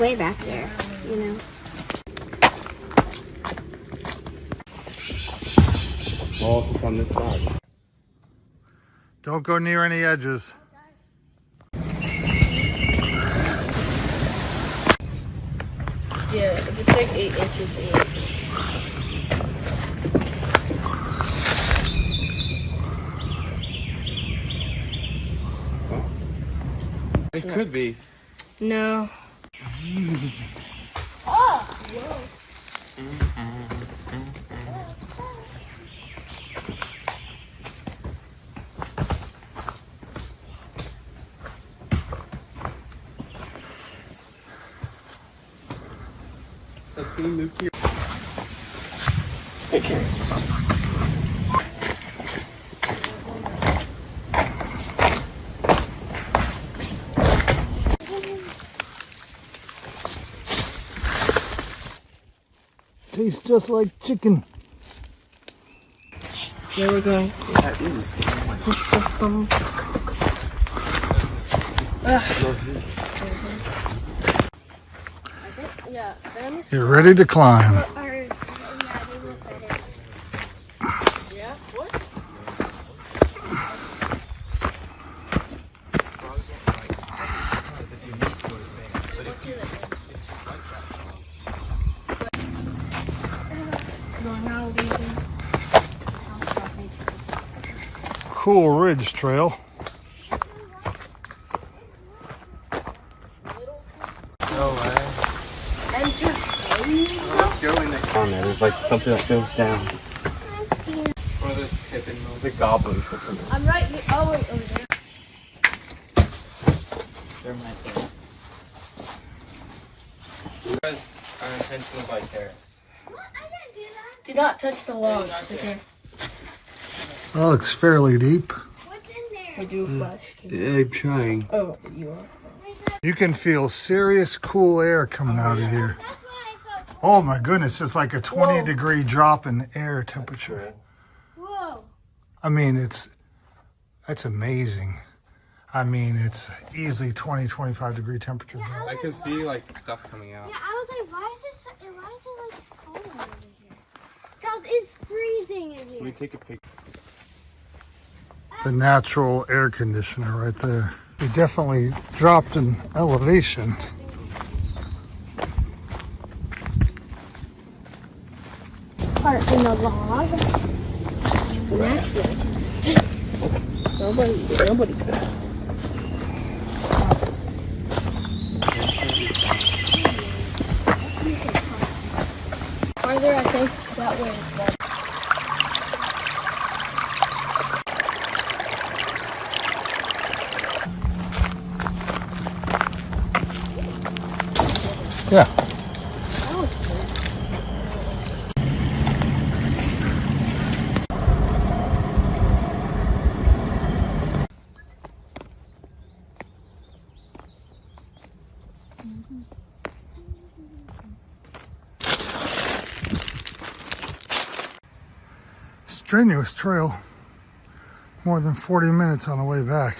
way back there, you know. Well, if it's on this side. Don't go near any edges. Yeah, if it's like 8 inches, 8. It could be. No. Oh! Whoa. Let's get moved here. Pictures. Tastes just like chicken. There we go. That is. Yeah. You're ready to climb. Yeah. What? Cool Ridge Trail. No way. Let's go in there. On there, there's like something that goes down. One of those Pippin, the goblins that come in. I'm right here. Oh, wait, over there. They're my parents. You guys are intentional by terrace. What? I didn't do that. Do not touch the logs. Okay. That looks fairly deep. What's in there? I do a flash. I'm trying. Oh, you are. You can feel serious cool air coming out of here. That's why I felt. Oh my goodness, it's like a 20-degree drop in air temperature. Whoa. I mean, that's amazing. I mean, it's easily 20, 25-degree temperature. Yeah, I can see like stuff coming out. Yeah, I was like, why is it like it's cold over here? It's freezing in here. Can we take a picture? The natural air conditioner right there. We definitely dropped in elevation. Part in the log. That's it. Nobody could. Farther, I think that way is better. Yeah. Strenuous trail. More than 40 minutes on the way back.